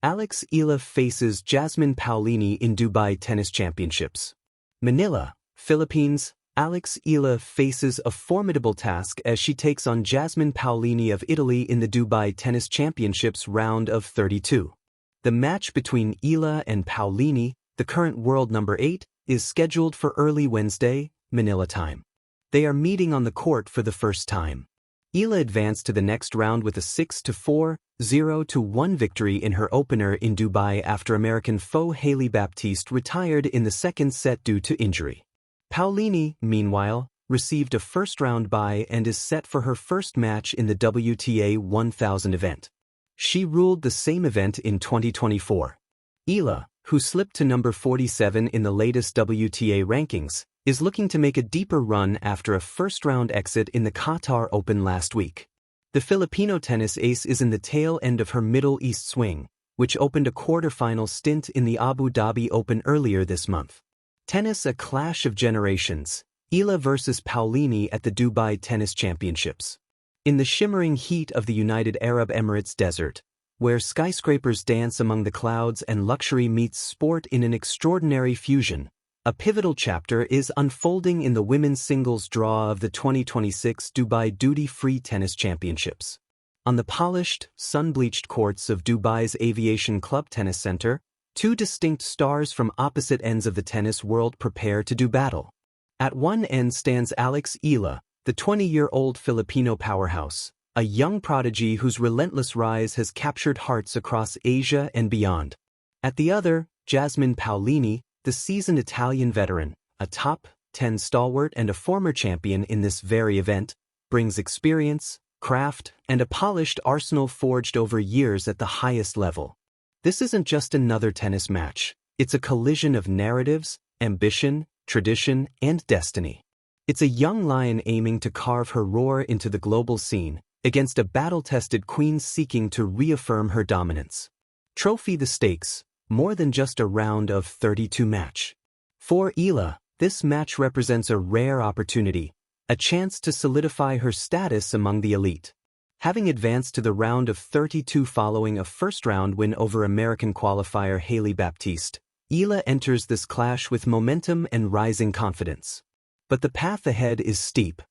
Alex Ela faces Jasmine Paolini in Dubai Tennis Championships. Manila, Philippines. Alex Ela faces a formidable task as she takes on Jasmine Paolini of Italy in the Dubai Tennis Championships round of 32. The match between Eala and Paolini, the current world number 8, is scheduled for early Wednesday, Manila time. They are meeting on the court for the first time. Eala advanced to the next round with a 6-4, 0-1 victory in her opener in Dubai after American foe Hailey Baptiste retired in the second set due to injury. Paolini, meanwhile, received a first-round bye and is set for her first match in the WTA 1000 event. She ruled the same event in 2024. Eala, who slipped to number 47 in the latest WTA rankings, is looking to make a deeper run after a first-round exit in the Qatar Open last week. The Filipino tennis ace is in the tail end of her Middle East swing, which opened a quarter-final stint in the Abu Dhabi Open earlier this month. Tennis: a clash of generations. Eala versus Paolini at the Dubai Tennis Championships. In the shimmering heat of the United Arab Emirates desert, where skyscrapers dance among the clouds and luxury meets sport in an extraordinary fusion, a pivotal chapter is unfolding in the women's singles draw of the 2026 Dubai Duty-Free Tennis Championships. On the polished, sun-bleached courts of Dubai's Aviation Club Tennis Center, two distinct stars from opposite ends of the tennis world prepare to do battle. At one end stands Alex Ela, the 20-year-old Filipino powerhouse, a young prodigy whose relentless rise has captured hearts across Asia and beyond. At the other, Jasmine Paolini, the seasoned Italian veteran, a top 10 stalwart and a former champion in this very event, brings experience, craft, and a polished arsenal forged over years at the highest level. This isn't just another tennis match. It's a collision of narratives, ambition, tradition, and destiny. It's a young lion aiming to carve her roar into the global scene, against a battle-tested queen seeking to reaffirm her dominance. Trophy the stakes, more than just a round of 32 match. For Eala, this match represents a rare opportunity, a chance to solidify her status among the elite. Having advanced to the round of 32 following a first-round win over American qualifier Hailey Baptiste, Eala enters this clash with momentum and rising confidence. But the path ahead is steep.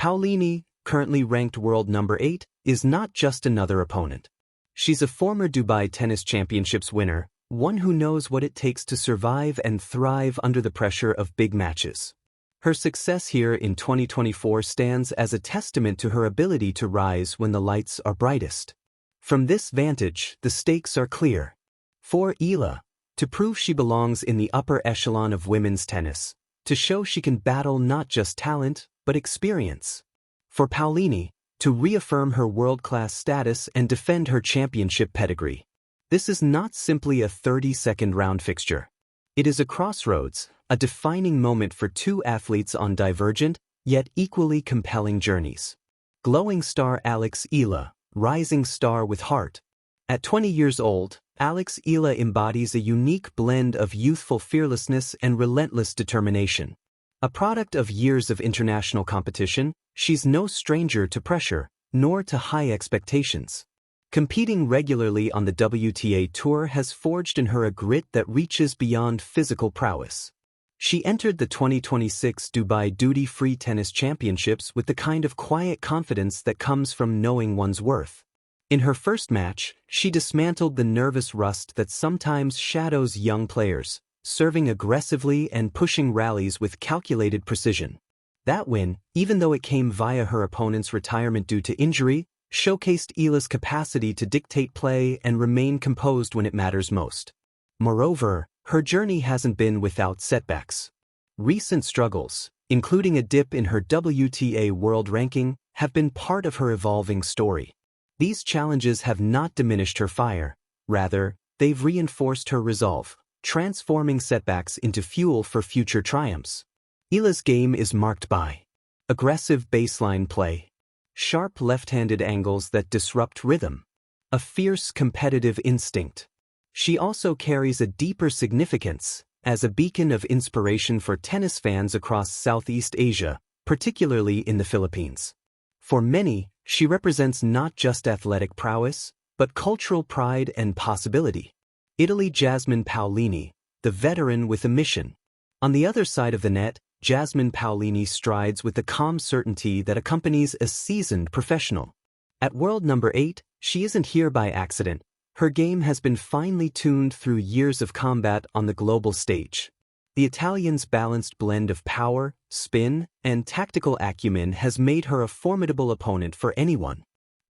Paolini, currently ranked world number 8, is not just another opponent. She's a former Dubai Tennis Championships winner, one who knows what it takes to survive and thrive under the pressure of big matches. Her success here in 2024 stands as a testament to her ability to rise when the lights are brightest. From this vantage, the stakes are clear. For Eala, to prove she belongs in the upper echelon of women's tennis, to show she can battle not just talent, but experience. For Paolini, to reaffirm her world-class status and defend her championship pedigree. This is not simply a 30-second round fixture. It is a crossroads, a defining moment for two athletes on divergent, yet equally compelling journeys. Glowing star Alex Ela, rising star with heart. At 20 years old, Alex Ela embodies a unique blend of youthful fearlessness and relentless determination. A product of years of international competition, she's no stranger to pressure, nor to high expectations. Competing regularly on the WTA Tour has forged in her a grit that reaches beyond physical prowess. She entered the 2026 Dubai Duty-Free Tennis Championships with the kind of quiet confidence that comes from knowing one's worth. In her first match, she dismantled the nervous rust that sometimes shadows young players, serving aggressively and pushing rallies with calculated precision. That win, even though it came via her opponent's retirement due to injury, showcased Eala's capacity to dictate play and remain composed when it matters most. Moreover, her journey hasn't been without setbacks. Recent struggles, including a dip in her WTA world ranking, have been part of her evolving story. These challenges have not diminished her fire. Rather, they've reinforced her resolve, transforming setbacks into fuel for future triumphs. Eala's game is marked by aggressive baseline play, sharp left-handed angles that disrupt rhythm, a fierce competitive instinct. She also carries a deeper significance as a beacon of inspiration for tennis fans across Southeast Asia, particularly in the Philippines. For many, she represents not just athletic prowess, but cultural pride and possibility. Italy Jasmine Paolini, the veteran with a mission. On the other side of the net, Jasmine Paolini strides with the calm certainty that accompanies a seasoned professional. At world number 8, she isn't here by accident. Her game has been finely tuned through years of combat on the global stage. The Italian's balanced blend of power, spin, and tactical acumen has made her a formidable opponent for anyone.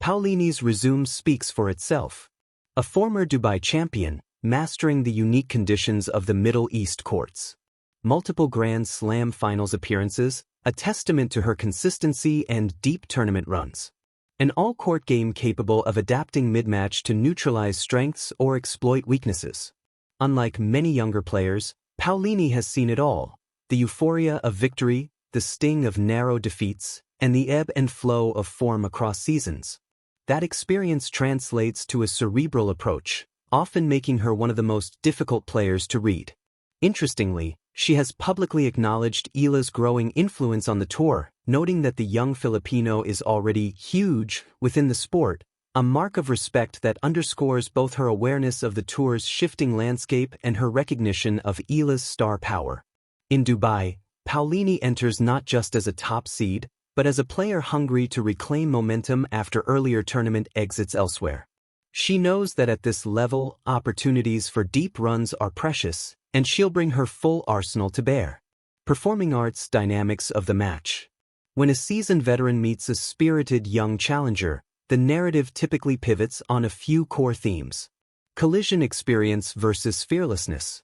Paolini's resume speaks for itself. A former Dubai champion, mastering the unique conditions of the Middle East courts. Multiple Grand Slam finals appearances, a testament to her consistency and deep tournament runs. An all-court game capable of adapting mid-match to neutralize strengths or exploit weaknesses. Unlike many younger players, Paolini has seen it all: the euphoria of victory, the sting of narrow defeats, and the ebb and flow of form across seasons. That experience translates to a cerebral approach, often making her one of the most difficult players to read. Interestingly, she has publicly acknowledged Eala's growing influence on the tour, noting that the young Filipino is already huge within the sport, a mark of respect that underscores both her awareness of the tour's shifting landscape and her recognition of Eala's star power. In Dubai, Paolini enters not just as a top seed, but as a player hungry to reclaim momentum after earlier tournament exits elsewhere. She knows that at this level, opportunities for deep runs are precious, and she'll bring her full arsenal to bear. Performing arts dynamics of the match. When a seasoned veteran meets a spirited young challenger, the narrative typically pivots on a few core themes. Collision experience versus fearlessness.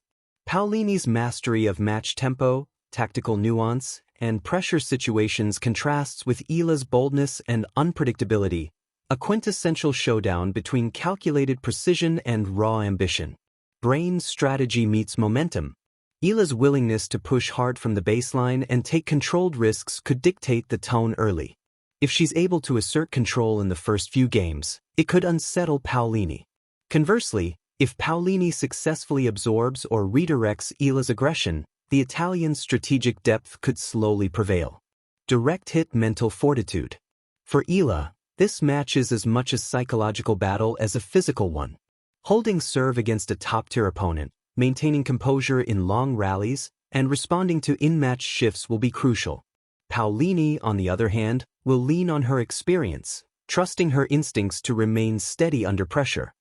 Paolini's mastery of match tempo, tactical nuance, and pressure situations contrasts with Eala's boldness and unpredictability, a quintessential showdown between calculated precision and raw ambition. Brain strategy meets momentum. Eala's willingness to push hard from the baseline and take controlled risks could dictate the tone early. If she's able to assert control in the first few games, it could unsettle Paolini. Conversely, if Paolini successfully absorbs or redirects Eala's aggression, the Italian's strategic depth could slowly prevail. Direct hit mental fortitude. For Eala, this match is as much a psychological battle as a physical one. Holding serve against a top-tier opponent, maintaining composure in long rallies, and responding to in-match shifts will be crucial. Paolini, on the other hand, will lean on her experience, trusting her instincts to remain steady under pressure.